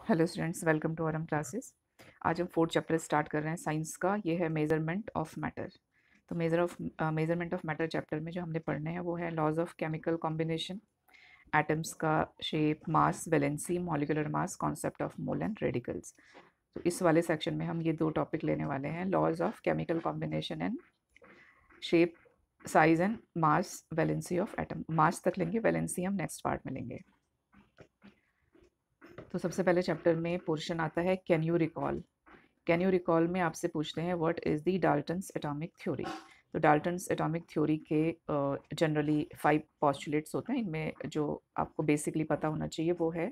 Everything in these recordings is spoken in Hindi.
Hello students, welcome to RM classes. आज हम फोर्थ चैप्टर स्टार्ट कर रहे हैं साइंस का। ये है मेजरमेंट ऑफ मैटर। तो मेजरमेंट ऑफ मैटर चैप्टर में जो हमने पढ़ने हैं वो है laws of chemical combination, atoms का shape, mass, valency, molecular mass, concept of mole and radicals. तो इस वाले सेक्शन में हम ये दो टॉपिक लेने वाले हैं, laws of chemical combination and shape, size and mass, valency of atom. Mass तक लेंगे, वैलेंसी हम नेक्स्ट पार्ट में लेंगे। तो सबसे पहले चैप्टर में पोर्शन आता है can you recall. Can you recall में आपसे पूछते हैं what is the Dalton's atomic theory. तो डाल्टन्स एटॉमिक थ्योरी के जनरली 5 पॉस्टुलेट्स होते हैं। इनमें जो आपको बेसिकली पता होना चाहिए वो है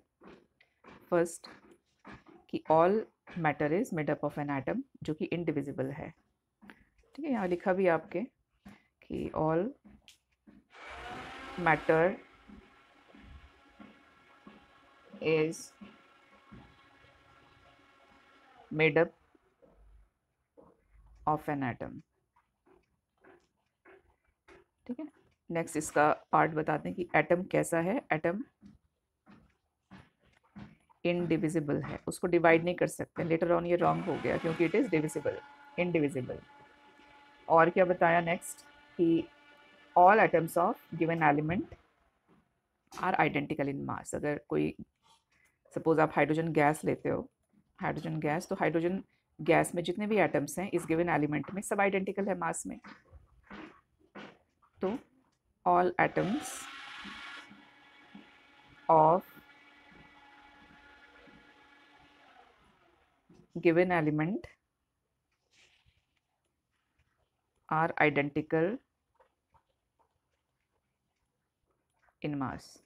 फर्स्ट कि all matter is made up of an atom, जो कि इनडिविजिबल है। ठीक है, यहाँ लिखा भी है आपके कि all matter is made up of an atom. ठीक है, नेक्स्ट इसका पार्ट बताते हैं कि एटम कैसा है। एटम इनडिविजिबल है, उसको डिवाइड नहीं कर सकते। लेटर ऑन ये रॉन्ग हो गया क्योंकि इट इज़ डिविजिबल, इनडिविजिबल। और क्या बताया नेक्स्ट कि all atoms of given element are identical in mass. अगर कोई सपोज आप हाइड्रोजन गैस लेते हो, हाइड्रोजन गैस, तो हाइड्रोजन गैस में जितने भी एटम्स हैं इस गिवन एलिमेंट में सब आइडेंटिकल है मास में। तो all atoms of given element are identical in mass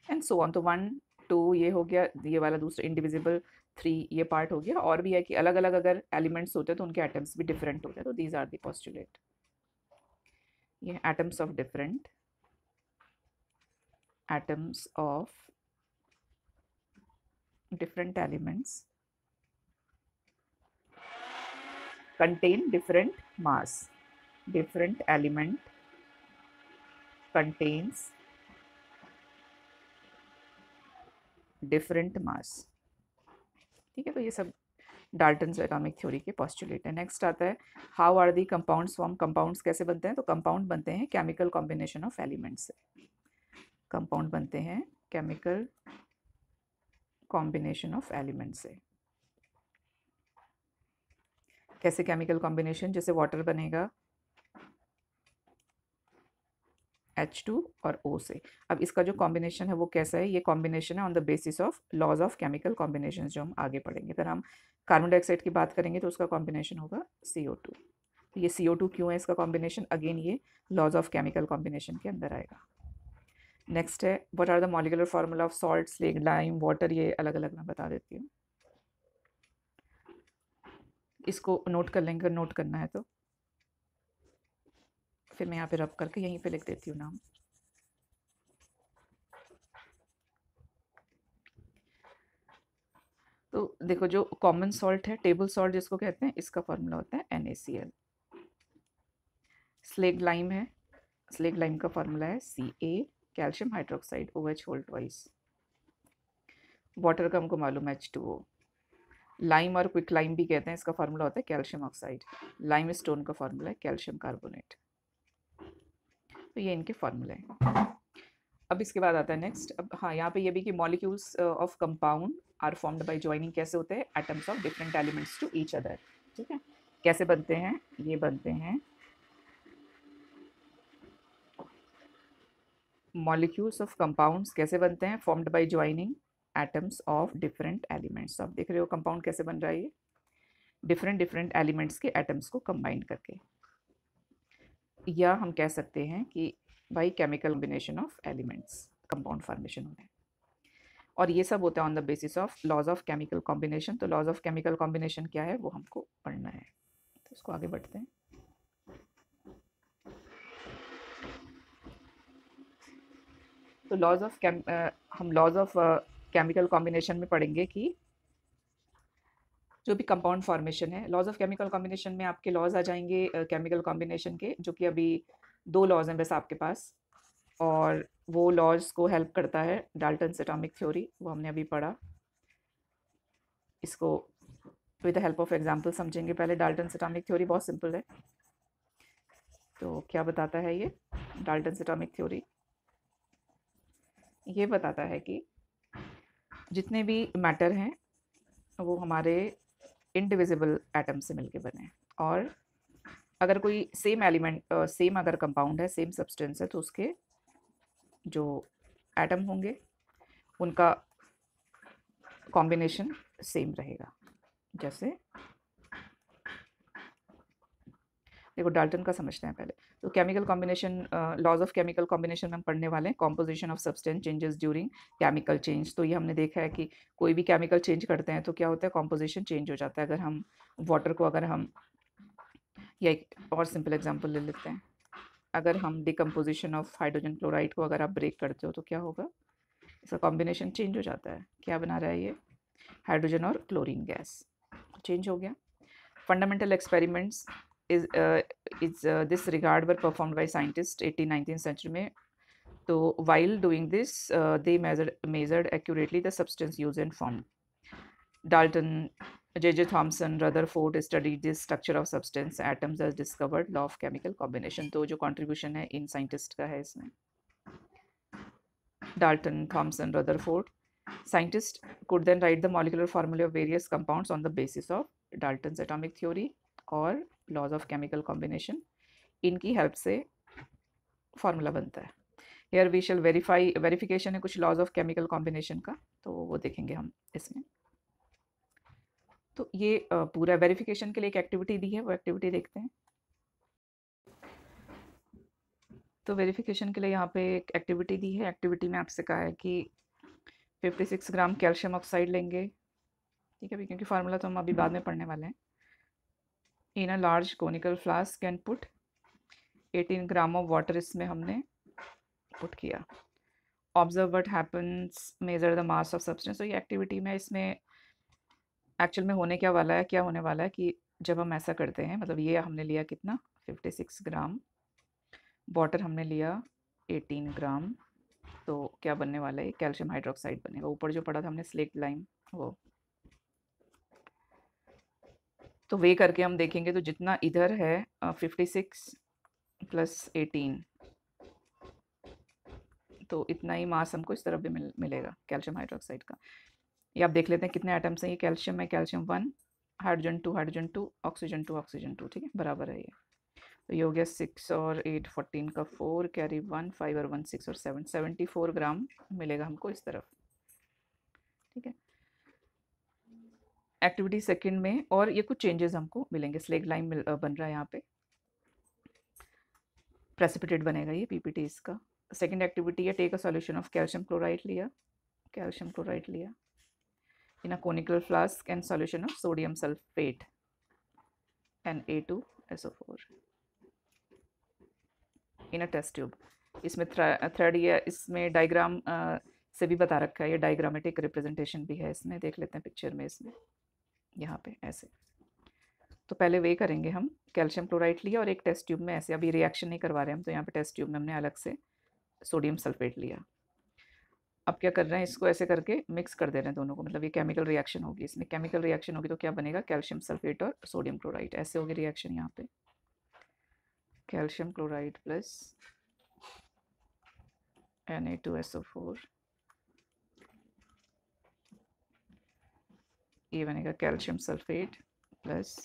and so on. तो 1 2 ये हो गया, ये वाला दूसरा इंडिविजिबल 3 ये पार्ट हो गया। और भी है कि अलग अलग अगर एलिमेंट्स होते हैं तो उनके एटम्स भी डिफरेंट होते हैं। तो दीज आर द पोस्टुलेट। ये atoms of different, atoms of different elements contain different mass. Different element contains different mass. ठीक है, तो ये सब डाल्टन्स एटॉमिक थ्योरी के पोस्टुलेट है। नेक्स्ट आता है how are the compounds form. Compounds कैसे बनते हैं? तो कंपाउंड बनते हैं केमिकल कॉम्बिनेशन ऑफ एलिमेंट्स से। कंपाउंड बनते हैं केमिकल कॉम्बिनेशन ऑफ एलिमेंट से। कैसे केमिकल कॉम्बिनेशन? जैसे वाटर बनेगा H2 और O से। अब इसका जो कॉम्बिनेशन है वो कैसा है? ये कॉम्बिनेशन है on the basis of laws of chemical combination, जो हम आगे पढ़ेंगे। अगर हम कार्बन डाइऑक्साइड की बात करेंगे तो उसका कॉम्बिनेशन होगा CO2। तो ये CO2 क्यों है इसका कॉम्बिनेशन? अगेन ये लॉज ऑफ केमिकल कॉम्बिनेशन के अंदर आएगा। नेक्स्ट है what are the molecular formula of salt, slaked, lime, water. ये अलग अलग मैं बता देती हूँ, इसको नोट कर लेंगे अगर नोट करना है तो। फिर मैं यहाँ पे रब करके यहीं पे लिख देती हूँ नाम। तो देखो, जो कॉमन सॉल्ट है, टेबल सॉल्ट जिसको कहते हैं, इसका फॉर्मूला होता है NaCl। स्लेग लाइम है, स्लेग लाइम का फॉर्मूला है Ca, calcium hydroxide, OH whole twice. Water का हमको मालूम है H2O। लाइम और क्विक लाइम भी कहते हैं, इसका फॉर्मूला होता है कैल्शियम ऑक्साइड। लाइम स्टोन का फॉर्मूला है कैल्शियम कार्बोनेट। तो ये इनके फॉर्मूले हैं। अब इसके बाद आता है नेक्स्ट। अब हाँ, यहाँ पे ये भी कि molecules of compound are formed by joining. कैसे होते हैं? Atoms of different elements to each other. ठीक है, कैसे बनते हैं? ये बनते हैं मॉलिक्यूल्स ऑफ कंपाउंड्स कैसे बनते हैं? Formed by joining atoms of different elements. आप देख रहे हो कंपाउंड कैसे बन रहा है? ये डिफरेंट डिफरेंट एलिमेंट्स के एटम्स को कंबाइन करके। या हम कह सकते हैं कि by chemical combination of elements compound formation होता है। और ये सब होता है on the basis of laws of chemical combination. तो लॉज ऑफ केमिकल कॉम्बिनेशन क्या है वो हमको पढ़ना है। तो इसको आगे बढ़ते हैं। तो लॉज ऑफ हम लॉज ऑफ केमिकल कॉम्बिनेशन में पढ़ेंगे कि जो भी कंपाउंड फॉर्मेशन है, लॉज ऑफ केमिकल कॉम्बिनेशन में आपके लॉज आ जाएंगे केमिकल कॉम्बिनेशन के, जो कि अभी 2 लॉज हैं बस आपके पास। और वो लॉज को हेल्प करता है डाल्टन्स एटॉमिक थ्योरी, वो हमने अभी पढ़ा। इसको with the help of example समझेंगे। पहले डाल्टन्स एटॉमिक थ्योरी बहुत सिंपल है। तो क्या बताता है ये डाल्टन्स एटॉमिक थ्योरी? ये बताता है कि जितने भी मैटर हैं वो हमारे इंडिविजिबल एटम से मिलके बने हैं, और अगर कोई सेम एलिमेंट सेम अगर कंपाउंड है, सेम सब्सटेंस है, तो उसके जो एटम होंगे उनका कॉम्बिनेशन सेम रहेगा। जैसे देखो डाल्टन का समझते हैं पहले। तो chemical combination, laws of chemical combination में हम पढ़ने वाले हैं। Composition of substance changes during chemical change. तो ये हमने देखा है कि कोई भी केमिकल चेंज करते हैं तो क्या होता है, कॉम्पोजिशन चेंज हो जाता है। अगर हम वाटर को, अगर हम, या एक और सिंपल एग्जांपल ले लेते हैं, अगर हम डिकम्पोजिशन ऑफ हाइड्रोजन क्लोराइड को अगर आप ब्रेक करते हो तो क्या होगा, इसका कॉम्बिनेशन चेंज हो जाता है। क्या बना रहा है ये, हाइड्रोजन और क्लोरीन गैस चेंज हो गया। Fundamental experiments is this regard were performed by scientists 18th-19th century में। तो while doing this they measured accurately the substance used and formed. Dalton, J.J. Thomson, Rutherford studied the structure of substance atoms as discovered law of chemical combination। तो जो contribution है इन scientist का है इसमें, Dalton, Thomson, Rutherford, scientists could then write the molecular formula of various compounds on the basis of Dalton's atomic theory और laws of chemical combination। इनकी हेल्प से फॉर्मूला बनता है। हेयर वी शैल वेरिफिकेशन है कुछ लॉज ऑफ केमिकल कॉम्बिनेशन का, तो वो देखेंगे हम इसमें। तो ये पूरा वेरिफिकेशन के लिए एक एक्टिविटी दी है, वो एक्टिविटी देखते हैं। तो वेरिफिकेशन के लिए यहाँ पे एक एक्टिविटी दी है। एक्टिविटी में आपसे कहा है कि 56 ग्राम कैल्शियम ऑक्साइड लेंगे, ठीक है, क्योंकि फार्मूला तो हम अभी बाद में पढ़ने वाले हैं। In a large conical flask can put 18 gram of water, इसमें हमने पुट किया। Observe what happens, measure the mass of substance. तो ये एक्टिविटी में इसमें एक्चुअल में होने क्या वाला है, क्या होने वाला है कि जब हम ऐसा करते हैं, मतलब ये हमने लिया कितना, 56 ग्राम, वाटर हमने लिया 18 ग्राम, तो क्या बनने वाला है, कैल्शियम हाइड्रोक्साइड बनेगा। ऊपर जो पढ़ा था हमने स्लेट लाइम, वो तो वे करके हम देखेंगे। तो जितना इधर है 56 प्लस 18, तो इतना ही मास हमको इस तरफ भी मिलेगा कैल्शियम हाइड्रोक्साइड का। ये आप देख लेते हैं कितने एटम्स हैं। ये कैल्शियम है, calcium 1, hydrogen 2, hydrogen 2, oxygen 2, oxygen 2, ठीक है, बराबर है ये। तो ये हो गया 6 और 8 14 का 4, कैरी 1, 5 और 1 6 और 7, 74 ग्राम मिलेगा हमको इस तरफ, ठीक है। एक्टिविटी सेकंड में और ये कुछ चेंजेस हमको मिलेंगे। स्लेग लाइन बन रहा है यहाँ पे, प्रेसिपिटेट बनेगा ये पीपीटी इसका। सेकंड एक्टिविटी है take a solution of calcium chloride लिया, कैल्शियम क्लोराइड लिया in a conical flask and solution of sodium sulfate Na2SO4 in a test tube। इसमें थर्ड ये इसमें डायग्राम से भी बता रखा है, ये डायग्रामेटिक रिप्रेजेंटेशन भी है इसमें, देख लेते हैं पिक्चर में इसमें, यहाँ पे ऐसे। तो पहले वे करेंगे हम, कैल्शियम क्लोराइड लिया और एक टेस्ट ट्यूब में ऐसे, अभी रिएक्शन नहीं करवा रहे हम, तो यहाँ पे टेस्ट ट्यूब में हमने अलग से सोडियम सल्फेट लिया। अब क्या कर रहे हैं, इसको ऐसे करके मिक्स कर दे रहे हैं दोनों को, मतलब ये केमिकल रिएक्शन होगी, इसमें केमिकल रिएक्शन होगी तो क्या बनेगा, कैल्शियम सल्फेट और सोडियम क्लोराइड, ऐसे होगी रिएक्शन। यहाँ पे कैल्शियम क्लोराइड प्लस Na2SO4, ये बनेगा कैल्शियम सल्फेट प्लस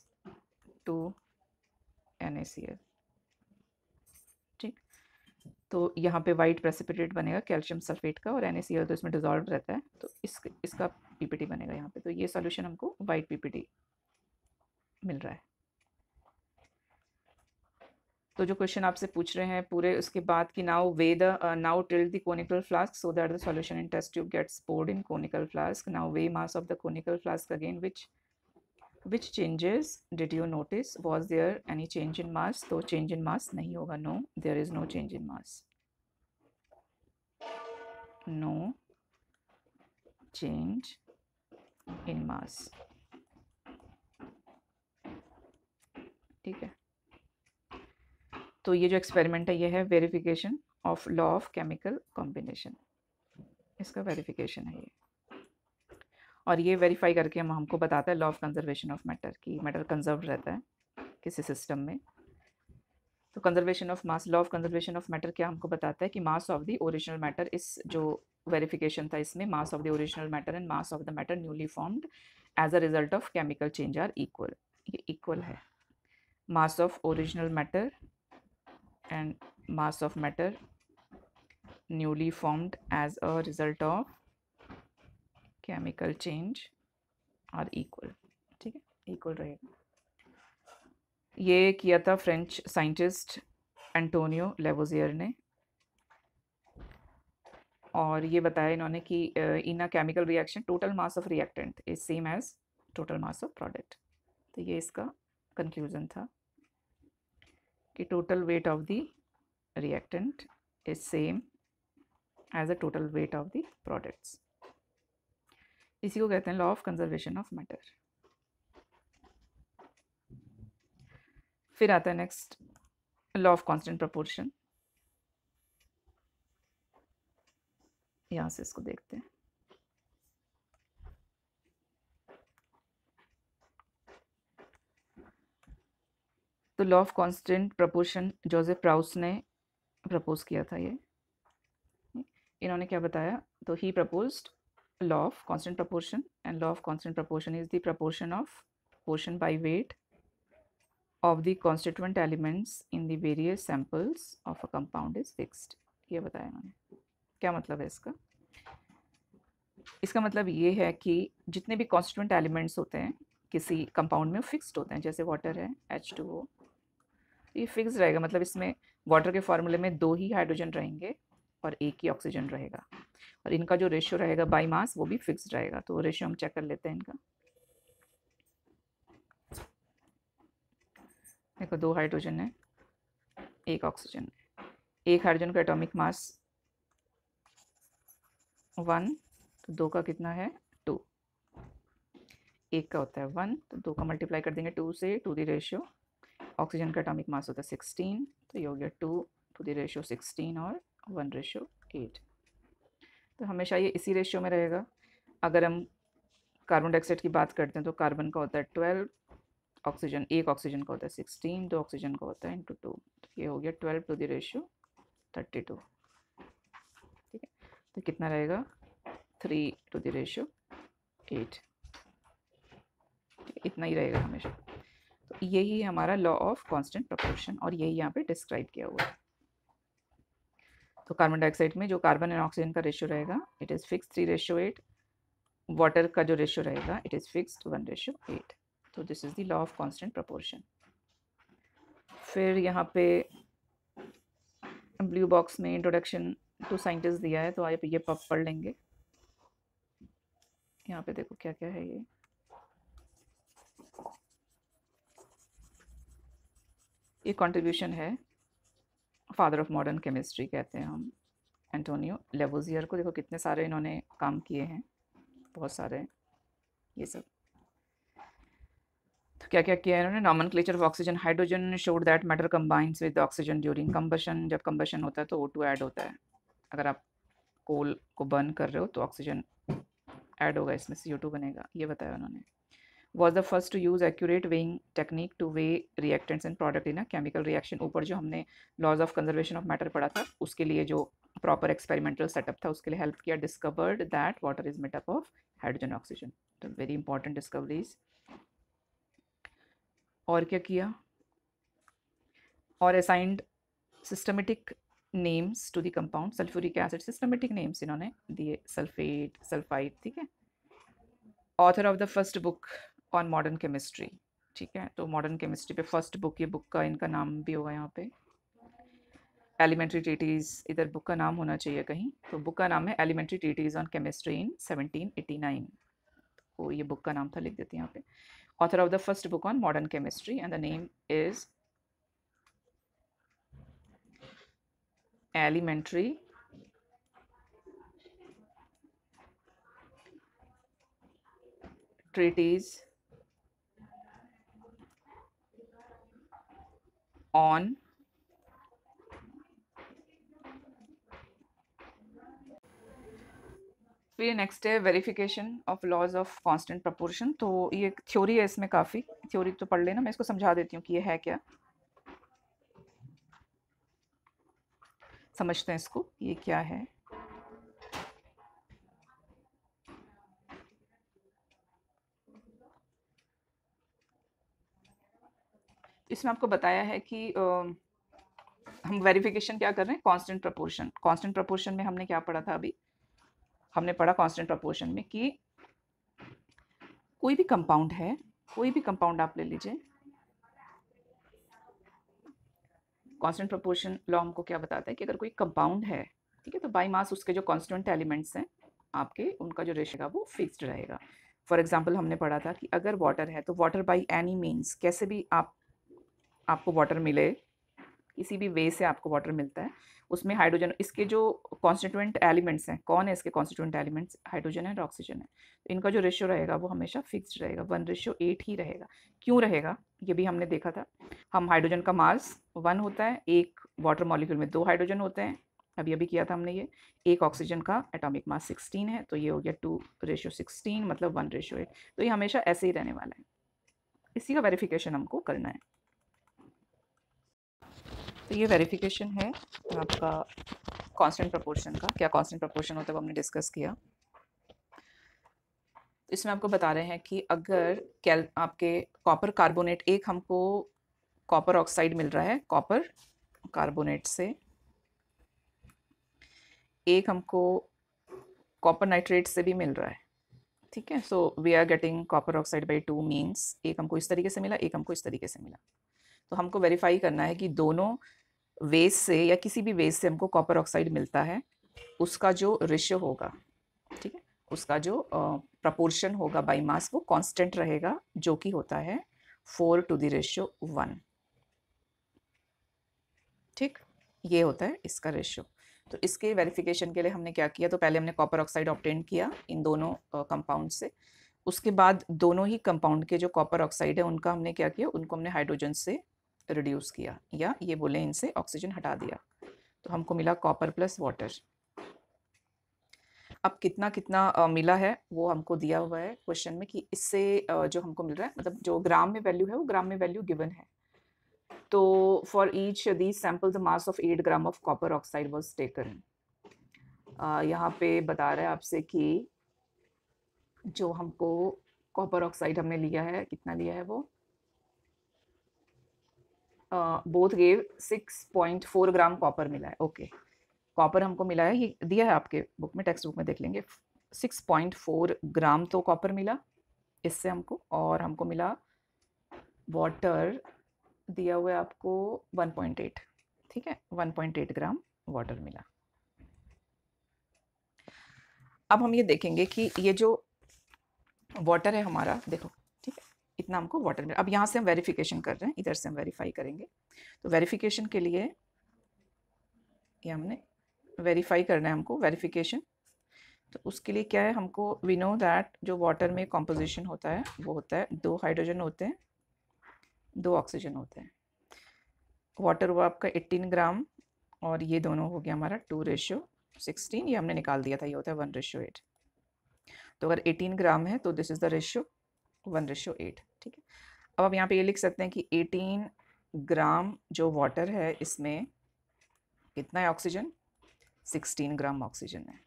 2 NaCl, ठीक। तो यहाँ पे वाइट प्रेसिपिटेट बनेगा कैल्शियम सल्फेट का, और NaCl तो इसमें डिजॉल्व रहता है, तो इसका पीपीटी बनेगा यहाँ पे। तो ये सॉल्यूशन हमको वाइट पीपीटी मिल रहा है। तो जो क्वेश्चन आपसे पूछ रहे हैं पूरे उसके बाद कि now we the now tilt the conical flask so that the solution in test tube gets poured in conical flask। Now we mass of the conical flask again, which changes did you notice, was there any change in mass? तो change in mass नहीं होगा, no, there is no change in mass, no change in mass, ठीक है। तो ये जो एक्सपेरिमेंट है ये है verification of law of chemical combination, इसका वेरिफिकेशन है ये। और ये वेरीफाई करके हमको बताता है law of conservation of matter, कि मैटर कंजर्व रहता है किसी सिस्टम में। तो conservation of mass, law of conservation of matter क्या हमको बताता है कि मास ऑफ द ओरिजिनल मैटर, इस जो वेरिफिकेशन था इसमें, मास of the original matter and mass of the matter newly formed as a result of chemical change are equal. ये इक्वल है, mass of original matter and mass of matter newly formed as a result of chemical change are equal. ठीक है, इक्वल रहेगा। ये किया था फ्रेंच साइंटिस्ट एंटोनियो लेवोजियर ने, और ये बताया इन्होंने कि in a chemical reaction total mass of reactant is same as total mass of product. तो ये इसका कंक्लूजन था कि total weight of the reactant is same as a total weight of the products. इसी को कहते हैं law of conservation of matter. फिर आता है next law of constant proportion. यहाँ से इसको देखते हैं। तो law of constant proportion Joseph Proust ने प्रपोज किया था ये। इन्होंने क्या बताया, तो he proposed law of constant proportion, and law of constant proportion is the proportion of portion by weight of the constituent elements in the various samples of a compound is fixed। ये बताया इन्होंने। क्या मतलब है इसका? इसका मतलब ये है कि जितने भी constituent elements होते हैं किसी कंपाउंड में फिक्स्ड होते हैं, जैसे वाटर है H2O, ये फिक्स रहेगा, मतलब इसमें वाटर के फॉर्मूले में 2 ही हाइड्रोजन रहेंगे और 1 ही ऑक्सीजन रहेगा, और इनका जो रेशियो रहेगा बाई मास वो भी फिक्स्ड रहेगा। तो रेशियो हम चेक कर लेते हैं इनका। देखो 2 हाइड्रोजन है, 1 ऑक्सीजन है। 1 हाइड्रोजन का एटॉमिक मास 1, तो 2 का कितना है 2, 1 का होता है 1, तो 2 का मल्टीप्लाई कर देंगे 2 से, टू द रेशियो। ऑक्सीजन का एटॉमिक मास होता है 16, तो ये हो गया 2 टू द रेशियो 16 और 1 रेशियो 8। तो हमेशा ये इसी रेशियो में रहेगा। अगर हम कार्बन डाइऑक्साइड की बात करते हैं तो कार्बन का होता है 12, ऑक्सीजन, 1 ऑक्सीजन का होता है 16, 2 ऑक्सीजन का होता है इंटू 2, तो ये हो गया 12 टू द रेशियो 32। ठीक है, तो कितना रहेगा 3 टू द रेशियो 8, इतना ही रहेगा हमेशा। तो यही हमारा लॉ ऑफ कांस्टेंट प्रोपोर्शन, और यही यहाँ पे डिस्क्राइब किया हुआ है। तो कार्बन डाइऑक्साइड में जो कार्बन एंड ऑक्सीजन का रेशियो रहेगा इट इज़ फिक्स 3:8, वाटर का जो रेशियो रहेगा इट इज़ फिक्स्ड 1:8। तो this is the law of constant proportion. फिर यहाँ पे ब्लू बॉक्स में इंट्रोडक्शन टू साइंटिस्ट दिया है, तो आप ये पढ़ लेंगे। यहाँ पे देखो क्या क्या है। ये कंट्रीब्यूशन है, फादर ऑफ मॉडर्न केमिस्ट्री कहते हैं हम एंटोनियो लेवोजियर को। देखो कितने सारे इन्होंने काम किए हैं, बहुत सारे ये सब। तो क्या क्या किया है इन्होंने, nomenclature of oxygen hydrogen showed that matter combines with oxygen during combustion. जब कंबशन होता है तो O2 ऐड होता है। अगर आप कोल को बर्न कर रहे हो तो ऑक्सीजन ऐड होगा, इसमें CO2 बनेगा, ये बताया उन्होंने। was the first to use accurate weighing technique to weigh reactants and product in a chemical reaction। ऊपर जो हमने laws of conservation of matter पढ़ा था उसके लिए जो proper experimental setup था उसके लिए help किया। discovered that water is made up of hydrogen oxygen। तो very important discoveries। और क्या किया, और assigned systematic names to the compound sulfuric acid। systematic names इन्होंने दिए, sulfate, sulfide, ठीक है। author of the first book on modern chemistry। ठीक है, तो मॉडर्न केमिस्ट्री पे फर्स्ट बुक, ये बुक का इनका नाम भी होगा यहाँ पे। एलिमेंट्री ट्रीटीज, इधर बुक का नाम होना चाहिए कहीं, तो बुक का नाम है elementary treatise on chemistry in 1789। तो ये बुक का नाम था, लिख देते हैं यहाँ पे। Author of the first book on modern chemistry and the name is elementary treatise on फिर नेक्स्ट है verification of laws of constant proportion. तो ये थ्योरी है, इसमें काफ़ी थ्योरी तो पढ़ लेना, मैं इसको समझा देती हूँ कि ये है क्या। समझते हैं इसको, ये क्या है। इसमें आपको बताया है कि हम वेरिफिकेशन क्या कर रहे हैं, कांस्टेंट प्रोपोर्शन। कांस्टेंट प्रोपोर्शन में हमने क्या पढ़ा था अभी, हमने पढ़ा कांस्टेंट प्रोपोर्शन में कि कोई भी कंपाउंड है, कोई भी कंपाउंड आप ले लीजिए, कांस्टेंट प्रोपोर्शन लॉ हमको क्या बताता है कि अगर कोई कंपाउंड है, ठीक है, तो बाई मास उसके जो कॉन्स्टिट्यूएंट एलिमेंट्स हैं आपके, उनका जो रेशियो है वो फिक्स्ड रहेगा। फॉर एग्जांपल हमने पढ़ा था कि अगर वाटर है तो वाटर बाय एनी मीन्स, कैसे भी आपको वाटर मिले, किसी भी वे से आपको वाटर मिलता है, उसमें हाइड्रोजन, इसके जो कॉन्स्टिट्यूएंट एलिमेंट्स हैं, कौन है इसके कॉन्स्टिट्यूएंट एलिमेंट्स, हाइड्रोजन है और ऑक्सीजन है। तो इनका जो रेशियो रहेगा वो हमेशा फिक्स्ड रहेगा, 1:8 ही रहेगा। क्यों रहेगा, ये भी हमने देखा था। हम हाइड्रोजन का मास 1 होता है, एक वाटर मॉलिक्यूल में 2 हाइड्रोजन होते हैं, अभी अभी किया था हमने ये। एक ऑक्सीजन का एटॉमिक मास 16 है, तो ये हो गया 2:16, मतलब 1:8। तो ये हमेशा ऐसे ही रहने वाला है, इसी का वेरिफिकेशन हमको करना है। तो ये वेरिफिकेशन है आपका कांस्टेंट प्रोपोर्शन का। क्या कांस्टेंट प्रोपोर्शन होता है वो हमने डिस्कस किया। इसमें आपको बता रहे हैं कि अगर आपके कॉपर कार्बोनेट, एक हमको कॉपर ऑक्साइड मिल रहा है कॉपर कार्बोनेट से, एक हमको कॉपर नाइट्रेट से भी मिल रहा है, ठीक है। So we are getting copper oxide by 2 means एक हमको इस तरीके से मिला, एक हमको इस तरीके से मिला। तो हमको वेरीफाई करना है कि दोनों वेज से या किसी भी वेज से हमको कॉपर ऑक्साइड मिलता है, उसका जो रेशियो होगा, ठीक है, उसका जो प्रपोर्शन होगा बाई मास वो कांस्टेंट रहेगा, जो कि होता है 4:1। ठीक, ये होता है इसका रेशियो। तो इसके वेरिफिकेशन के लिए हमने क्या किया, तो पहले हमने कॉपर ऑक्साइड ऑब्टेन किया इन दोनों कंपाउंड से। उसके बाद दोनों ही कंपाउंड के जो कॉपर ऑक्साइड है उनका हमने क्या किया, उनको हमने हाइड्रोजन से रिड्यूस किया, या ये बोले इनसे ऑक्सीजन हटा दिया। तो हमको मिला कॉपर प्लस वाटर। अब कितना कितना मिला है वो हमको दिया हुआ है क्वेश्चन में, कि इससे जो हमको मिल रहा है, मतलब जो ग्राम में वैल्यू है वो ग्राम में वैल्यू गिवन है। तो for each these sample the mass of 8 gram of copper oxide was taken. यहाँ पे बता रहा है आपसे कि जो हमको कॉपर ऑक्साइड हमने लिया है, कितना लिया है वो, बोथ गेव 6.4 ग्राम कॉपर मिला है। ओके, कॉपर हमको मिला है, ये दिया है आपके बुक में, टेक्स्ट बुक में देख लेंगे। 6.4 ग्राम तो कॉपर मिला इससे हमको, और हमको मिला वाटर दिया हुआ है आपको 1.8, ठीक है, 1.8 ग्राम वाटर मिला। अब हम ये देखेंगे कि ये जो वाटर है हमारा, देखो, ठीक है, इतना हमको वाटर मिला। अब यहाँ से हम वेरिफिकेशन कर रहे हैं, इधर से हम वेरीफाई करेंगे। तो वेरिफिकेशन के लिए ये हमने वेरीफाई करना है हमको, वेरिफिकेशन। तो उसके लिए क्या है, हमको वी नो दैट जो वाटर में कॉम्पोजिशन होता है वो होता है 2 हाइड्रोजन होते हैं, 2 ऑक्सीजन होते हैं। वाटर हुआ आपका 18 ग्राम, और ये दोनों हो गया हमारा 2:16, ये हमने निकाल दिया था, ये होता है 1:8। तो अगर 18 ग्राम है तो दिस इज द रेशियो 1:8, ठीक है। अब आप यहाँ पे ये लिख सकते हैं कि 18 ग्राम जो वाटर है इसमें कितना है ऑक्सीजन, 16 ग्राम ऑक्सीजन है।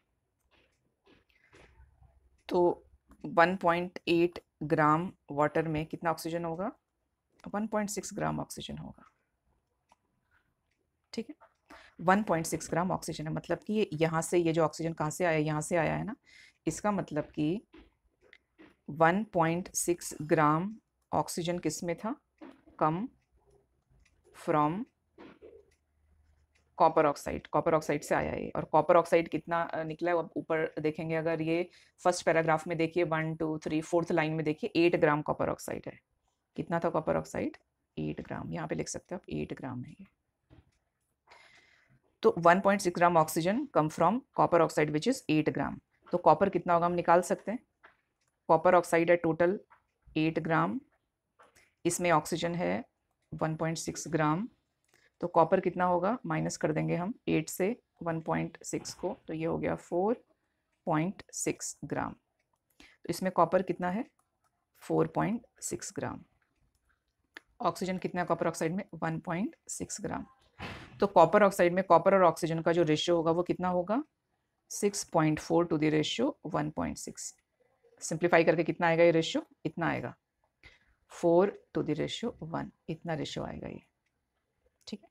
तो 1.8 ग्राम वाटर में कितना ऑक्सीजन होगा, 1.6 ग्राम ऑक्सीजन होगा, ठीक है। 1.6 ग्राम ऑक्सीजन है, मतलब कि ये यहाँ से, ये जो ऑक्सीजन कहाँ से आया, यहाँ से आया है ना, इसका मतलब कि 1.6 ग्राम ऑक्सीजन किस में था, come from copper oxide, copper oxide से आया है। और कॉपर ऑक्साइड कितना निकला है, अब ऊपर देखेंगे, अगर ये फर्स्ट पैराग्राफ में देखिए 1 2 3 4th लाइन में देखिए 8 ग्राम कॉपर ऑक्साइड है। कितना था कॉपर ऑक्साइड, 8 ग्राम, यहाँ पे लिख सकते हो आप 8 ग्राम है ये। तो 1.6 gram oxygen come from copper oxide which is 8 ग्राम। तो कॉपर कितना होगा हम निकाल सकते हैं, कॉपर ऑक्साइड है टोटल 8 ग्राम, इसमें ऑक्सीजन है 1.6 ग्राम, तो कॉपर कितना होगा, माइनस कर देंगे हम 8 से 1.6 को, तो ये हो गया 4, 0.6 ग्राम। तो इसमें कॉपर कितना है 4.6 ग्राम। ऑक्सीजन कितना है कॉपर ऑक्साइड में 1.6 ग्राम। तो कॉपर ऑक्साइड में कॉपर और ऑक्सीजन का जो रेशियो होगा वो कितना होगा 6.4 टू द रेशियो 1.6। सिंप्लीफाई करके कितना आएगा ये रेशियो, इतना आएगा 4 टू द रेशियो 1, इतना रेशियो आएगा ये। ठीक है,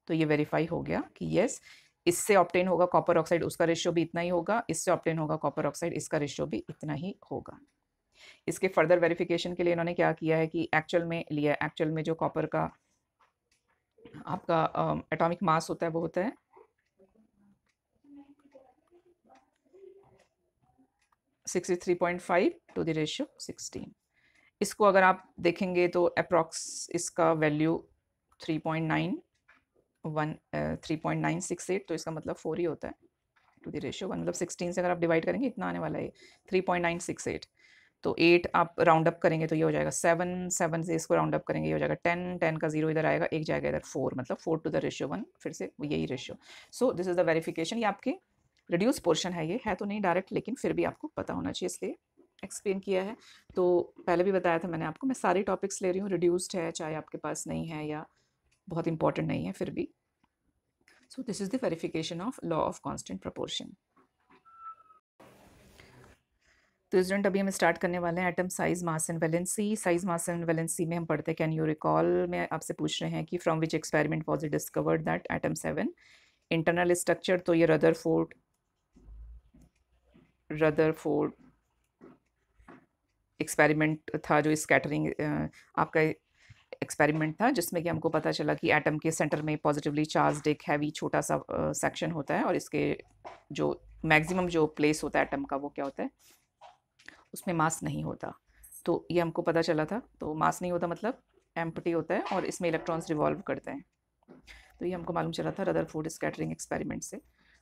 तो ये वेरीफाई हो गया कि यस इससे ऑब्टेन होगा कॉपर ऑक्साइड, उसका रेशियो भी इतना ही होगा, इससे ऑब्टेन होगा कॉपर ऑक्साइड, इसका रेशियो भी इतना ही होगा। इसके फर्दर वेरिफिकेशन के लिए इन्होंने क्या किया है कि एक्चुअल में लिया, एक्चुअल में जो कॉपर का आपका एटॉमिक मास होता है वो होता है 63.5 टू द रेशियो 16। इसको अगर आप देखेंगे तो अप्रॉक्स इसका वैल्यू 3.968, तो इसका मतलब 4 ही होता है टू द रेशियो 1, मतलब 16 से अगर आप डिवाइड करेंगे इतना आने वाला है 3.968। तो 8 आप राउंड अप करेंगे तो ये हो जाएगा 7, 7 से इसको राउंड अप करेंगे ये हो जाएगा 10, 10 का 0 इधर आएगा, एक जाएगा इधर 4, मतलब 4 टू द रेशियो 1, फिर से यही ratio. So this is the verification. ये आपके रिड्यूस पोर्शन है, ये है तो नहीं डायरेक्ट, लेकिन फिर भी आपको पता होना चाहिए इसलिए एक्सप्लेन किया है। तो पहले भी बताया था मैंने आपको, मैं सारे टॉपिक्स ले रही हूँ, रिड्यूस्ड है चाहे आपके पास नहीं है या बहुत इंपॉर्टेंट नहीं है फिर भी। So this is the verification of law of constant proportion. तो स्टूडेंट अभी हम स्टार्ट करने वाले हैं atom size mass and valency. Size mass and valency में हम पढ़ते हैं कैन यू रिकॉल में आपसे पूछ रहे हैं कि from which experiment was it discovered that atom 7 internal structure. तो ये रदरफोर्ड एक्सपेरिमेंट था जो स्कैटरिंग आपका एक्सपेरिमेंट था, जिसमें कि हमको पता चला कि एटम के सेंटर में पॉजिटिवली चार्ज्ड एक हैवी छोटा सा सेक्शन होता है और इसके जो मैक्सिमम जो प्लेस होता है एटम का वो क्या होता है उसमें मास नहीं होता। तो ये हमको पता चला था। तो मास नहीं होता मतलब एम्प्टी होता है और इसमें इलेक्ट्रॉन्स रिवॉल्व करते हैं। तो ये हमको मालूम चला था रदरफोर्ड स्कैटरिंग एक्सपेरिमेंट से।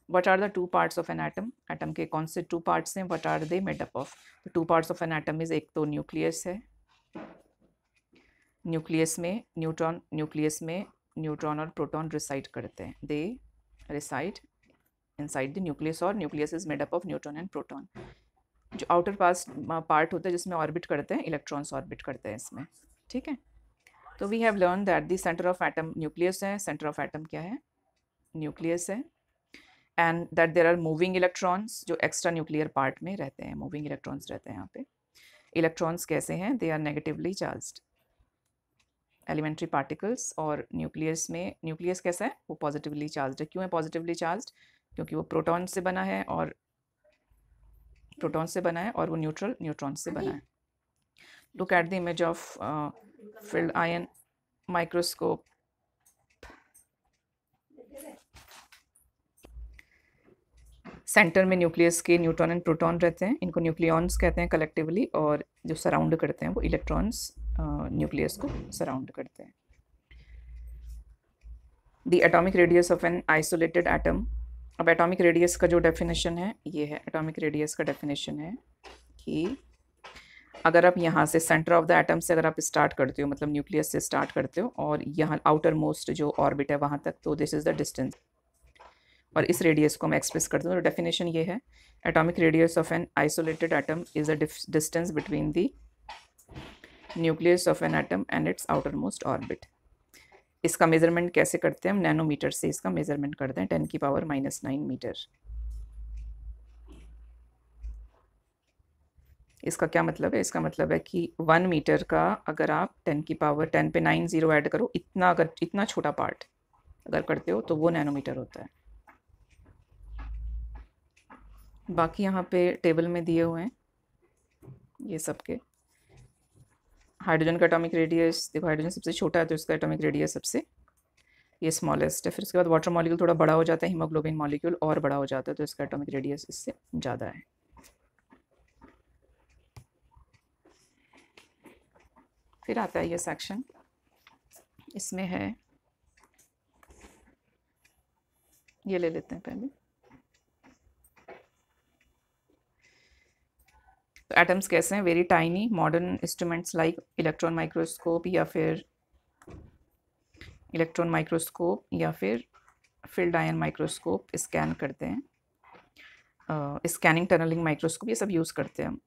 What are the two parts of an atom. Atom के कौन से टू पार्ट्स हैं, what are they made up of. The two parts of an atom is, एक तो न्यूक्लियस है, न्यूक्लियस में न्यूट्रॉन और प्रोटॉन रिसाइड करते हैं, दे रिसाइड इनसाइड द न्यूक्लियस, और nucleus is made up of neutron and proton. जो आउटर पार्ट होता है जिसमें ऑर्बिट करते हैं इलेक्ट्रॉन्स, ऑर्बिट करते हैं इसमें। ठीक है, तो we have learn that the centre of atom nucleus है, सेंटर ऑफ एटम क्या है न्यूक्लियस है, and that there are moving electrons जो एक्स्ट्रा न्यूक्लियर पार्ट में रहते हैं, मूविंग इलेक्ट्रॉन्स रहते हैं यहाँ पे। इलेक्ट्रॉन्स कैसे हैं, they are negatively charged elementary particles, और न्यूक्लियस में न्यूक्लियस कैसा है वो पॉजिटिवली चार्ज्ड है। क्यों है पॉजिटिवली चार्ज्ड, क्योंकि वो प्रोटॉन से बना है और वो न्यूट्रॉन से बना है। Look at the image of field ion microscope. Centre में न्यूक्लियस के न्यूट्रॉन एंड प्रोटॉन रहते हैं, इनको न्यूक्लियॉन्स कहते हैं कलेक्टिवली, और जो सराउंड करते हैं वो इलेक्ट्रॉन्स न्यूक्लियस को सराउंड करते हैं। The atomic radius of an isolated atom. अब एटॉमिक रेडियस का जो डेफिनेशन है ये है, एटॉमिक रेडियस का डेफिनेशन है कि अगर आप यहाँ से सेंटर ऑफ द एटम से अगर आप स्टार्ट करते हो, मतलब न्यूक्लियस से स्टार्ट करते हो और यहाँ आउटर मोस्ट जो ऑर्बिट है वहाँ तक, तो दिस इज़ द डिस्टेंस, और इस रेडियस को मैं एक्सप्रेस करती हूँ। तो डेफिनेशन ये है, atomic radius of an isolated atom is the distance between the nucleus of an atom and it's outer most orbit. इसका मेजरमेंट कैसे करते हैं हम, नैनोमीटर से इसका मेजरमेंट करते हैं, 10⁻⁹ मीटर। इसका क्या मतलब है, इसका मतलब है कि 1 मीटर का अगर आप 10 पे 9 0 ऐड करो, इतना अगर इतना छोटा पार्ट अगर करते हो तो वो नैनोमीटर होता है। बाकी यहाँ पे टेबल में दिए हुए हैं ये सबके। हाइड्रोजन का एटॉमिक रेडियस देखो, हाइड्रोजन सबसे छोटा है तो इसका एटॉमिक रेडियस सबसे ये स्मॉलेस्ट है। फिर उसके बाद वाटर मॉलिक्यूल थोड़ा बड़ा हो जाता है, हीमोग्लोबिन मॉलिक्यूल और बड़ा हो जाता है तो इसका एटॉमिक रेडियस इससे ज़्यादा है। फिर आता है ये सेक्शन, इसमें है, ये ले लेते हैं पहले। तो एटम्स कैसे हैं, very tiny. Modern instruments like electron microscope या फिर फील्ड आयन माइक्रोस्कोप स्कैन करते हैं। स्कैनिंग टनलिंग माइक्रोस्कोप, ये सब यूज़ करते हैं हम।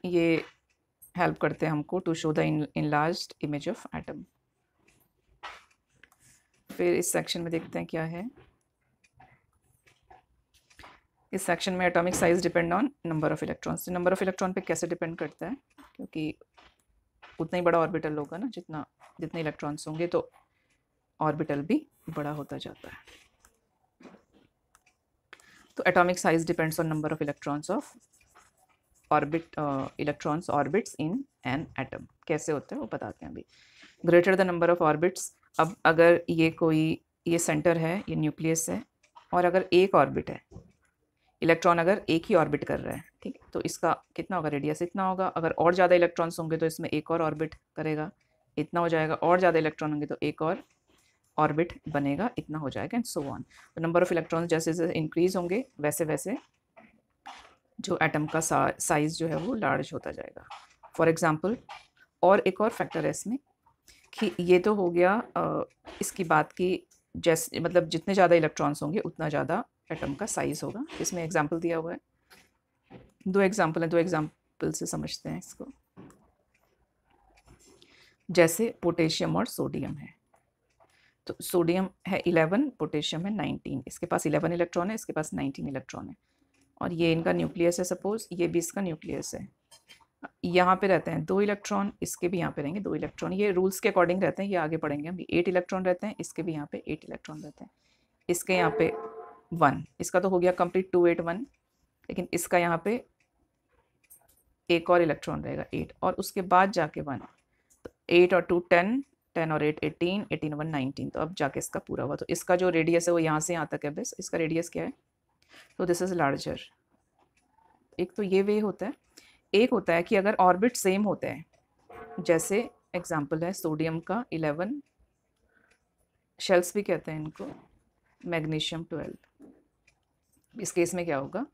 ये हेल्प करते हैं हमको to show the enlarged image of atom. फिर इस सेक्शन में देखते हैं क्या है। इस सेक्शन में atomic size depend on number of electrons. Number of electron पे कैसे डिपेंड करता है, क्योंकि उतना ही बड़ा ऑर्बिटल होगा ना, जितने इलेक्ट्रॉन्स होंगे तो ऑर्बिटल भी बड़ा होता जाता है। तो atomic size depends on number of electrons of electrons orbits in an atom. कैसे होता है वो बताते हैं अभी। Greater the number of orbits, अब अगर ये सेंटर है, ये न्यूक्लियस है, और अगर एक ऑर्बिट है, इलेक्ट्रॉन अगर एक ही ऑर्बिट कर रहा है, ठीक है, तो इसका कितना होगा, रेडियस इतना होगा। अगर और ज़्यादा इलेक्ट्रॉन्स होंगे तो इसमें एक और ऑर्बिट करेगा, इतना हो जाएगा। और ज़्यादा इलेक्ट्रॉन होंगे तो एक और ऑर्बिट बनेगा, इतना हो जाएगा, एंड सो ऑन। तो नंबर ऑफ इलेक्ट्रॉन्स जैसे जैसे इंक्रीज होंगे वैसे वैसे जो एटम का साइज जो है वो लार्ज होता जाएगा। फॉर एग्जांपल, और एक और फैक्टर है इसमें कि ये तो हो गया इसकी बात की, जैसे मतलब जितने ज़्यादा इलेक्ट्रॉन्स होंगे उतना ज़्यादा एटम का साइज होगा। इसमें एग्जांपल दिया हुआ है, दो एग्जांपल है, दो एग्जांपल से समझते हैं इसको। जैसे पोटेशियम और सोडियम है, तो सोडियम है 11, पोटेशियम है 19। इसके पास 11 इलेक्ट्रॉन है, इसके पास 19 इलेक्ट्रॉन है, और ये इनका न्यूक्लियस है। सपोज ये भी इसका न्यूक्लियस है। यहाँ पे रहते हैं 2 इलेक्ट्रॉन, इसके भी यहाँ पे रहेंगे 2 इलेक्ट्रॉन। ये रूल्स के अकॉर्डिंग रहते हैं, ये आगे पढ़ेंगे हम। 8 इलेक्ट्रॉन रहते हैं, इसके भी यहाँ पे 8 इलेक्ट्रॉन रहते हैं। इसके यहाँ पे 1, इसका तो हो गया कंप्लीट 2 8 1, लेकिन इसका यहाँ पे एक और इलेक्ट्रॉन रहेगा 8, और उसके बाद जाके 1। तो 8 और 2 10, 10 और 8 18, 18 1 19। तो अब जाके इसका पूरा हुआ। तो इसका जो रेडियस है वो यहाँ से यहाँ तक है, बस इसका रेडियस क्या है। तो दिस इज लार्जर। एक तो ये वे होता है। एक होता है कि अगर ऑर्बिट सेम होते हैं, जैसे एग्जांपल है सोडियम का 11 शेल्स भी कहते हैं इनको, मैग्नीशियम 12। इस केस में क्या होगा,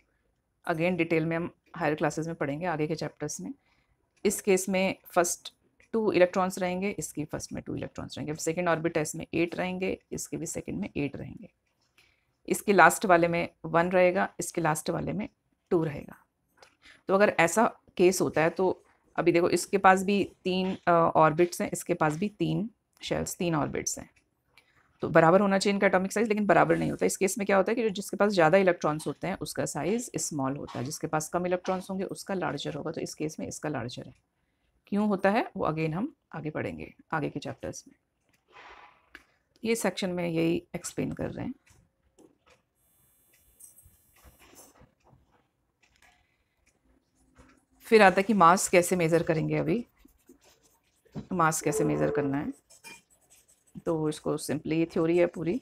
अगेन डिटेल में हम हायर क्लासेस में पढ़ेंगे आगे के चैप्टर्स में। इस केस में फर्स्ट 2 इलेक्ट्रॉन्स रहेंगे, इसकी फर्स्ट में 2 इलेक्ट्रॉन्स रहेंगे। सेकेंड ऑर्बिट है, इसमें 8 रहेंगे, इसके भी सेकेंड में 8 रहेंगे। इसके लास्ट वाले में 1 रहेगा, इसके लास्ट वाले में 2 रहेगा। तो अगर ऐसा केस होता है तो अभी देखो, इसके पास भी 3 ऑर्बिट्स हैं, इसके पास भी 3 शेल्स, 3 ऑर्बिट्स हैं। तो बराबर होना चाहिए इनका एटॉमिक साइज, लेकिन बराबर नहीं होता। इस केस में क्या होता है कि जिसके पास ज़्यादा इलेक्ट्रॉन्स होते हैं उसका साइज स्मॉल होता है, जिसके पास कम इलेक्ट्रॉन्स होंगे उसका लार्जर होगा। तो इस केस में इसका लार्जर है। क्यों होता है वो अगेन हम आगे पढ़ेंगे आगे के चैप्टर्स में। ये सेक्शन में यही एक्सप्लेन कर रहे हैं। फिर आता है कि मास कैसे मेज़र करेंगे। अभी मास कैसे मेज़र करना है, तो इसको सिंपली थ्योरी है पूरी।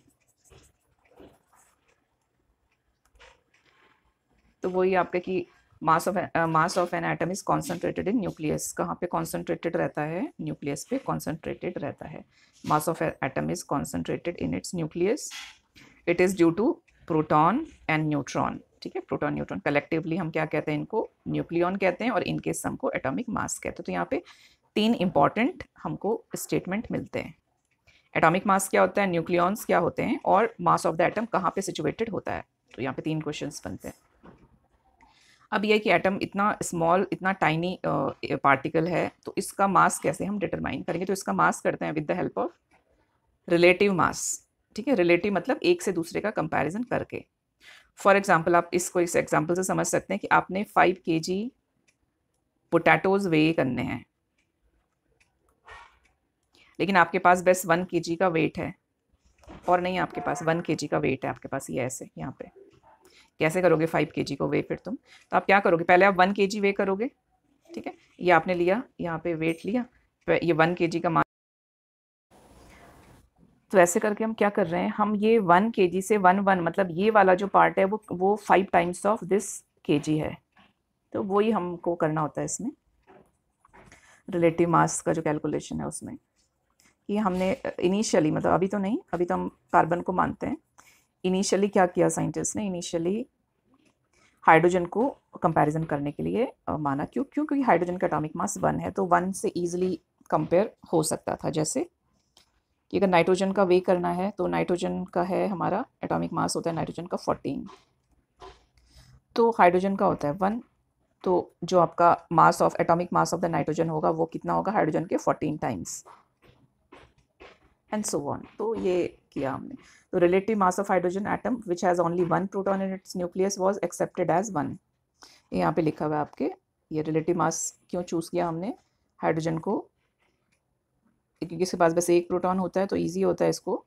तो वही आपके कि मास of an atom is concentrated in nucleus. कहाँ पे कॉन्सेंट्रेटेड रहता है, न्यूक्लियस पे कॉन्सेंट्रेटेड रहता है। Mass of atom is concentrated in its nucleus. It is due to proton and neutron. ठीक है, प्रोटॉन न्यूट्रॉन कलेक्टिवली हम क्या कहते हैं, इनको न्यूक्लियन कहते हैं, और इनके सम को एटॉमिक मास कहते हैं। तो यहाँ पे 3 इंपॉर्टेंट हमको स्टेटमेंट मिलते हैं। एटॉमिक मास क्या होता है, न्यूक्लियॉन्स क्या होते हैं, और मास ऑफ द एटम कहाँ पे सिचुएटेड होता है। तो यहाँ पे 3 क्वेश्चंस बनते हैं। अब यह कि एटम इतना स्मॉल, इतना टाइनी पार्टिकल है, तो इसका मास कैसे हम डिटरमाइन करेंगे। तो इसका मास करते हैं with the help of relative मास। ठीक है, रिलेटिव मतलब एक से दूसरे का कंपैरिजन करके। फॉर एग्जांपल, आप इसको इस एग्जांपल से समझ सकते हैं कि आपने 5 kg पोटैटोज वे करने हैं, लेकिन आपके पास बस 1 kg का वेट है, और नहीं आपके पास 1 kg का वेट है आपके पास, ये ऐसे यहाँ पे कैसे करोगे 5 kg को वे फिर तुम। तो आप क्या करोगे, पहले आप 1 kg वे करोगे। ठीक है, ये आपने लिया, यहाँ पे वेट लिया, ये 1 kg का मान। तो ऐसे करके हम क्या कर रहे हैं, हम ये 1 kg से 1 मतलब ये वाला जो पार्ट है वो 5 टाइम्स ऑफ दिस kg है। तो वही हमको करना होता है इसमें रिलेटिव मास का जो कैलकुलेशन है उसमें, कि हमने इनिशियली, मतलब अभी तो नहीं, अभी तो हम कार्बन को मानते हैं। इनिशियली क्या किया साइंटिस्ट ने, इनिशियली हाइड्रोजन को कंपैरिजन करने के लिए माना। क्योंकि हाइड्रोजन का एटॉमिक मास 1 है, तो 1 से ईजिली कंपेयर हो सकता था। जैसे कि अगर नाइट्रोजन का वे करना है, तो नाइट्रोजन का है हमारा एटॉमिक मास होता है नाइट्रोजन का 14, तो हाइड्रोजन का होता है 1, तो जो आपका mass of atomic mass of the nitrogen होगा वो कितना होगा हाइड्रोजन के 14 टाइम्स एंड सो ऑन। तो ये किया हमने। तो relative mass of hydrogen atom which has only 1 proton in its nucleus was accepted as 1। यहाँ पे लिखा हुआ है आपके, ये रिलेटिव मास क्यों चूज़ किया हमने हाइड्रोजन को, क्योंकि इसके पास बस एक प्रोटॉन होता है तो ईजी होता है इसको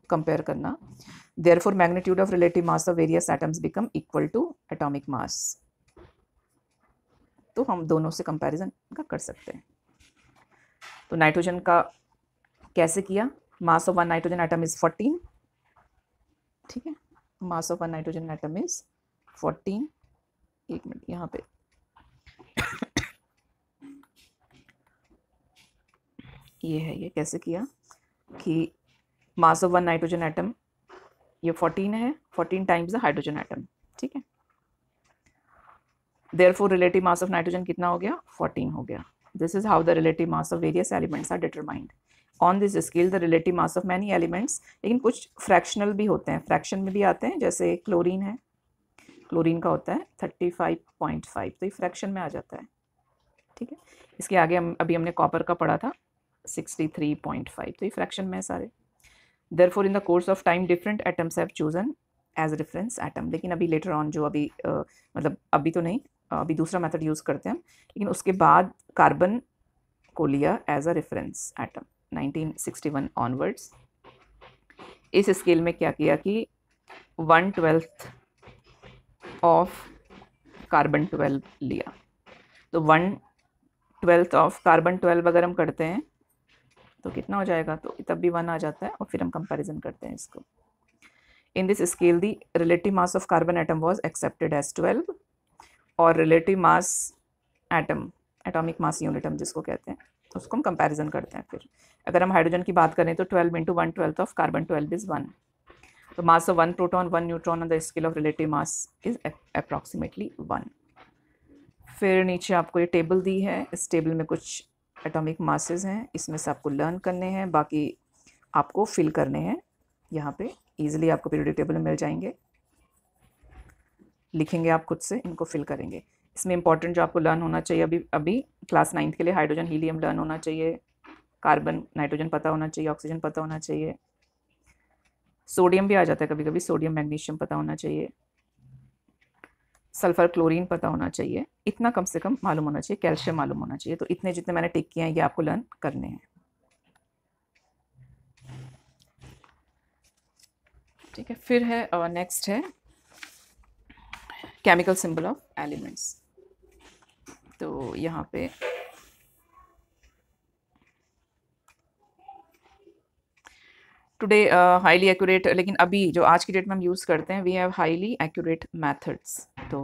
कंपेयर करना। Therefore magnitude of relative mass of various atoms become equal to atomic mass. तो हम दोनों से कंपैरिजन का कर सकते हैं। तो नाइट्रोजन का कैसे किया, mass of one nitrogen atom is 14, ठीक है, mass of one nitrogen atom is 14। एक मिनट यहाँ पे ये है, ये कैसे किया कि mass of one nitrogen atom ये 14 है, 14 टाइम्स द हाइड्रोजन एटम, ठीक है। Therefore relative mass of nitrogen कितना हो गया, 14 हो गया। This is how the relative mass of various elements are determined on this scale. The relative mass of many elements, लेकिन कुछ फ्रैक्शनल भी होते हैं, फ्रैक्शन में भी आते हैं, जैसे क्लोरीन है, क्लोरीन का होता है 35.5, तो ये फ्रैक्शन में आ जाता है, ठीक है। इसके आगे हम अभी हमने कॉपर का पढ़ा था 63.5, तो ये फ्रैक्शन में है सारे। Therefore in the course of time different atoms have chosen as reference atom, लेकिन अभी लेटर ऑन जो अभी मतलब अभी तो नहीं, अभी दूसरा मेथड यूज़ करते हैं, लेकिन उसके बाद कार्बन को लिया as a reference atom 1961 onwards. इस स्केल में क्या किया कि 1/12 ऑफ कार्बन 12 लिया। तो 1/12 ऑफ कार्बन 12 अगर हम करते हैं तो कितना हो जाएगा, तो तब भी 1 आ जाता है, और फिर हम कंपैरिजन करते हैं इसको। In this scale the relative mass of carbon atom was accepted as 12, और relative mass atom, atomic mass unit हम जिसको कहते हैं, उसको हम कंपैरिजन करते हैं। फिर अगर हम हाइड्रोजन की बात करें तो 12 इंटू 1/12 ऑफ कार्बन 12 इज 1। तो mass of 1 proton 1 neutron on the scale of relative mass is approximately 1। फिर नीचे आपको ये टेबल दी है, इस टेबल में कुछ एटॉमिक मासेस हैं, इसमें से आपको लर्न करने हैं, बाकी आपको फिल करने हैं। यहाँ पे इजीली आपको पीरियोडिक टेबल में मिल जाएंगे, लिखेंगे आप खुद से, इनको फिल करेंगे। इसमें इंपॉर्टेंट जो आपको लर्न होना चाहिए अभी क्लास 9th के लिए, हाइड्रोजन हीलियम लर्न होना चाहिए, कार्बन नाइट्रोजन पता होना चाहिए, ऑक्सीजन पता होना चाहिए, सोडियम भी आ जाता है कभी कभी, सोडियम मैग्नीशियम पता होना चाहिए, सल्फर क्लोरीन पता होना चाहिए, इतना कम से कम मालूम होना चाहिए, कैल्शियम मालूम होना चाहिए। तो इतने जितने मैंने टिक किए हैं ये आपको लर्न करने हैं, ठीक है। फिर है नेक्स्ट है केमिकल सिंबल ऑफ एलिमेंट्स। तो यहाँ पे टुडे हाईली एक्यूरेट, लेकिन अभी जो आज की डेट में हम यूज़ करते हैं, we have highly accurate methods. तो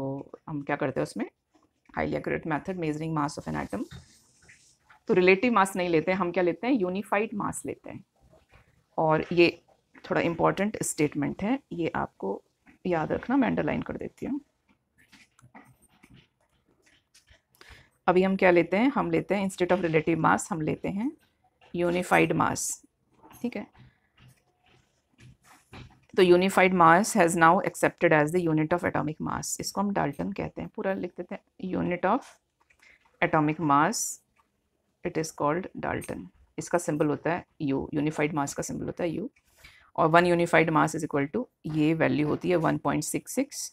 हम क्या करते हैं उसमें, highly accurate method measuring mass of an atom. तो रिलेटिव मास नहीं लेते हैं हम, क्या लेते हैं, यूनिफाइड मास लेते हैं। और ये थोड़ा इम्पॉर्टेंट स्टेटमेंट है, ये आपको याद रखना, मैं अंडरलाइन कर देती हूँ। अभी हम क्या लेते हैं, हम लेते हैं इंस्टेड ऑफ रिलेटिव मास हम लेते हैं यूनिफाइड मास, ठीक है। तो unified mass has now accepted as the unit of atomic mass, इसको हम डाल्टन कहते हैं, पूरा लिख देते हैं, unit of atomic mass it is called Dalton. इसका सिंबल होता है यू, यूनिफाइड मास का सिंबल होता है यू, और 1 unified mass is equal to, ये वैल्यू होती है 1.66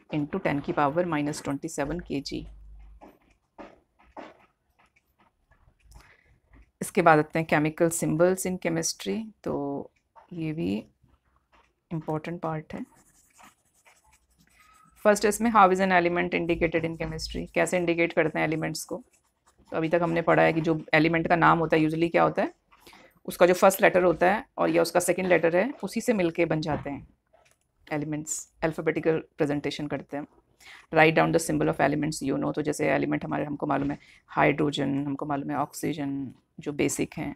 इंटू 10⁻⁻27 kg। इसके बाद आते हैं केमिकल सिंबल्स इन केमिस्ट्री, तो ये भी इम्पोर्टेंट पार्ट है। फर्स्ट इसमें how is an element indicated in chemistry, कैसे इंडिकेट करते हैं एलिमेंट्स को। तो अभी तक हमने पढ़ा है कि जो एलिमेंट का नाम होता है यूजुअली क्या होता है, उसका जो फर्स्ट लेटर होता है और या उसका सेकंड लेटर है, उसी से मिलके बन जाते हैं एलिमेंट्स, अल्फ़ाबेटिकल प्रेजेंटेशन करते हैं। Write down the symbol of elements you know, तो जैसे एलिमेंट हमारे हमको मालूम है हाइड्रोजन, हमको मालूम है ऑक्सीजन जो बेसिक हैं,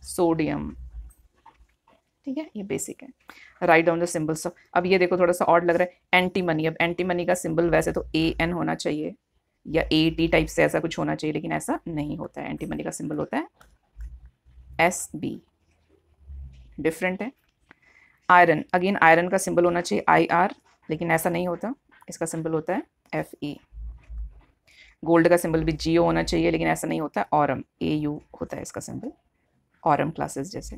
सोडियम, ठीक है, ये बेसिक है। Write down the symbols of, अब ये देखो थोड़ा सा ऑड लग रहा है, एंटीमनी। अब एंटीमनी का सिंबल वैसे तो AN होना चाहिए या AT टाइप से ऐसा कुछ होना चाहिए, लेकिन ऐसा नहीं होता है, एंटीमनी का सिंबल होता है SB, डिफरेंट है। आयरन, अगेन आयरन का सिंबल होना चाहिए IR, लेकिन ऐसा नहीं होता, इसका सिंबल होता है Fe। गोल्ड का सिंबल भी GO होना चाहिए, लेकिन ऐसा नहीं होता, ऑरम AU होता है इसका सिंबल, ऑरम क्लासेस जैसे।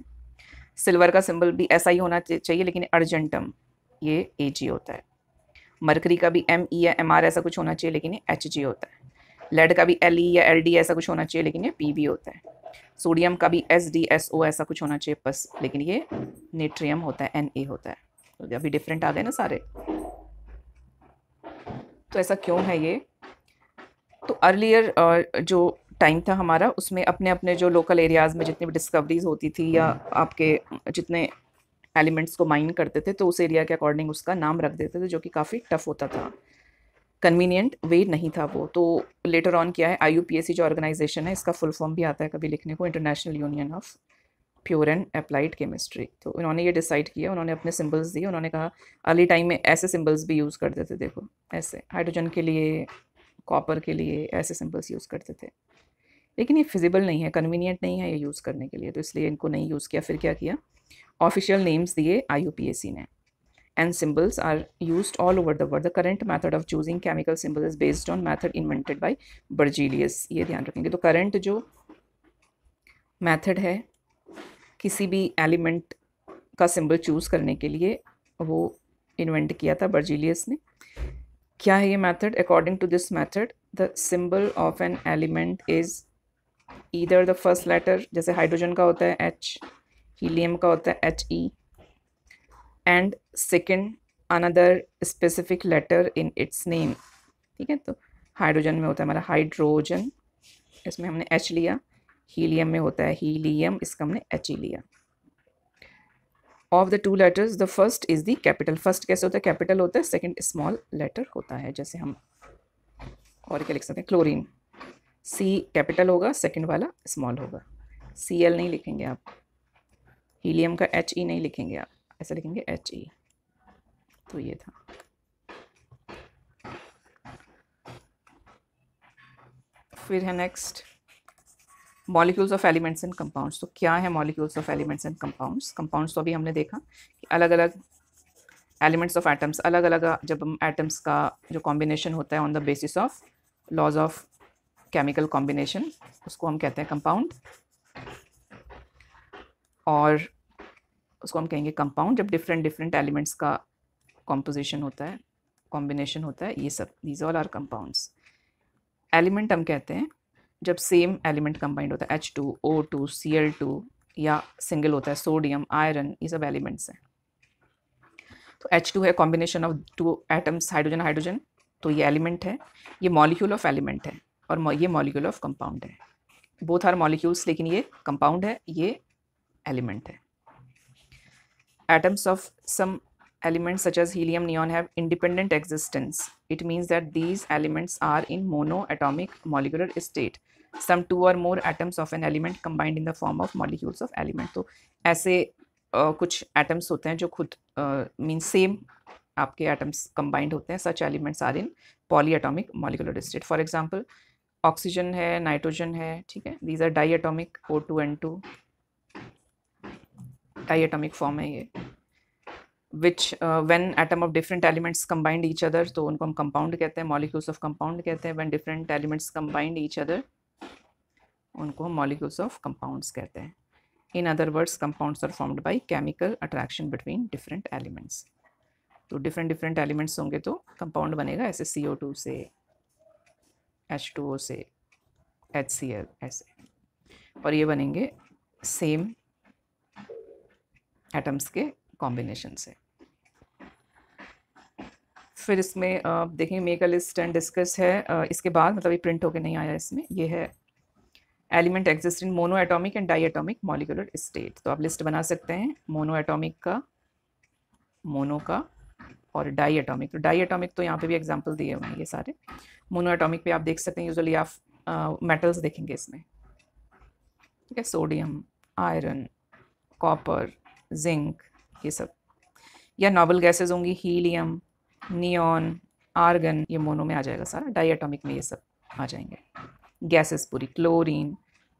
सिल्वर का सिंबल भी ऐसा ही होना चाहिए, लेकिन अर्जेंटम ये AG होता है। मरकरी का भी ME या MR ऐसा कुछ होना चाहिए, लेकिन ये HG होता है। लेड का भी LE या LD ऐसा कुछ होना चाहिए, लेकिन ये PB होता है। सोडियम का भी SDSO ऐसा कुछ होना चाहिए बस, लेकिन ये नेट्रियम होता है, Na होता है। तो अभी डिफरेंट आ गए ना सारे। तो ऐसा क्यों है ये? तो अर्लियर जो टाइम था हमारा, उसमें अपने अपने जो लोकल एरियाज़ में जितनी भी डिस्कवरीज होती थी या आपके जितने एलिमेंट्स को माइन करते थे, तो उस एरिया के अकॉर्डिंग उसका नाम रख देते थे, जो कि काफ़ी टफ होता था, कन्वीनियंट वे नहीं था वो। तो लेटर ऑन किया है IUPAC जो ऑर्गेनाइजेशन है, इसका फुल फॉर्म भी आता है कभी लिखने को, international union of pure and applied chemistry. तो इन्होंने ये डिसाइड किया, उन्होंने अपने सिंबल्स दिए, उन्होंने कहा अर्ली टाइम में ऐसे सिंबल्स भी यूज़ करते थे, देखो ऐसे हाइड्रोजन के लिए, कॉपर के लिए ऐसे सिंबल्स यूज़ करते थे, लेकिन ये फिजिबल नहीं है, कन्वीनियंट नहीं है ये यूज़ करने के लिए, तो इसलिए इनको नहीं यूज़ किया। फिर क्या किया, ऑफिशियल नेम्स दिए IUPAC ने, and symbols are used all over the world. The current method of choosing chemical symbol is based on method invented by Berzelius. ये ध्यान रखेंगे। तो करंट जो मेथड है किसी भी एलिमेंट का सिंबल चूज़ करने के लिए, वो इन्वेंट किया था बर्जीलियस ने। क्या है ये method? According to this method the symbol of an element is either the first letter, जैसे हाइड्रोजन का होता है H, हीलियम का होता है HE, and second another specific letter in its name. ठीक है, तो हाइड्रोजन में होता है हमारा हाइड्रोजन, इसमें हमने H लिया, हीलियम में होता है हीलियम, इसका हमने HE लिया। Of the two letters the first is the capital. First कैसे होता है? कैपिटल होता है, सेकेंड स्मॉल लेटर होता है। जैसे हम और क्या लिख सकते हैं, क्लोरीन C कैपिटल होगा, सेकेंड वाला स्मॉल होगा, Cl नहीं लिखेंगे आप, हीलियम का HE नहीं लिखेंगे आप, ऐसा लिखेंगे HE। तो ये था। फिर है next molecules of elements and compounds. तो क्या है molecules of elements and compounds? Compounds तो अभी हमने देखा कि अलग अलग एलिमेंट्स ऑफ एटम्स, अलग अलग जब हम एटम्स का जो कॉम्बिनेशन होता है on the basis of laws of chemical combination, उसको हम कहते हैं कंपाउंड, और उसको हम कहेंगे कंपाउंड जब डिफरेंट डिफरेंट एलिमेंट्स का कॉम्पोजिशन होता है, कॉम्बिनेशन होता है, ये सब, these all are compounds. Element हम कहते हैं जब सेम एलिमेंट कंबाइंड होता है, H2O2 Cl2, या सिंगल होता है सोडियम आयरन, ये सब एलिमेंट्स हैं। तो H2 है combination of two atoms, hydrogen hydrogen, तो ये एलिमेंट है। ये मॉलिक्यूल ऑफ एलिमेंट है, और ये मॉलिक्यूल ऑफ कंपाउंड है। बोथ आर मॉलिक्यूल्स, लेकिन ये कंपाउंड है, ये एलिमेंट है। Atoms of some elements such as helium, neon have independent existence. It means that these elements are in monoatomic molecular state. Some two or more atoms of an element combined in the form of molecules of element. तो ऐसे कुछ atoms होते हैं जो खुद means same आपके atoms combined होते हैं. Such elements are in polyatomic molecular state. For example, oxygen है, nitrogen है, ठीक है. These are diatomic, O2N2. Diatomic form है ये, विच when atom of different elements combined each other, तो उनको हम कंपाउंड कहते हैं, मॉलिक्यूल्स ऑफ कंपाउंड कहते हैं। When different elements combined each other, उनको हम मॉलिक्यूल्स ऑफ कंपाउंड्स कहते हैं। In other words, compounds are formed by chemical attraction between different elements. तो डिफरेंट डिफरेंट एलिमेंट्स होंगे तो कंपाउंड बनेगा, ऐसे CO2 से, H2O से, HCl ऐसे, और ये बनेंगे सेम एटम्स के कॉम्बिनेशन से। फिर इसमें देखेंगे make a list and discuss है। इसके बाद मतलब ये प्रिंट होके नहीं आया इसमें, ये है element exist in mono atomic and di atomic molecular state. तो आप लिस्ट बना सकते हैं मोनो एटॉमिक का, मोनो का, और डाई एटॉमिक। तो डाई एटॉमिक तो यहाँ पे भी एग्जाम्पल दिए हुए हैं ये सारे। मोनो एटॉमिक पे आप देख सकते हैं, यूजुअली आप मेटल्स देखेंगे इसमें, ठीक है, सोडियम, आयरन, कॉपर, जिंक, ये सब, या नोबल गैसेज होंगी, हीलियम, नियॉन, आर्गन, ये मोनो में आ जाएगा सारा। डाई एटॉमिक में ये सब आ जाएंगे गैसेस पूरी, क्लोरीन,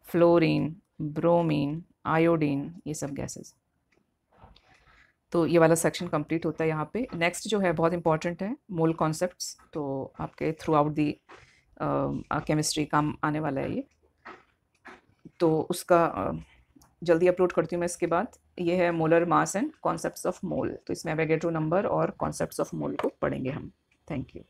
फ्लोरीन, ब्रोमीन, आयोडीन, ये सब गैसेस। तो ये वाला सेक्शन कंप्लीट होता है यहाँ पे। नेक्स्ट जो है बहुत इंपॉर्टेंट है, मोल कॉन्सेप्ट्स, तो आपके थ्रू आउट दी केमिस्ट्री काम आने वाला है ये, तो उसका जल्दी अपलोड करती हूँ मैं इसके बाद। ये है molar mass and concepts of mole, तो इसमें एवोगैड्रो नंबर और कॉन्सेप्ट्स ऑफ मोल को पढ़ेंगे हम। Thank you.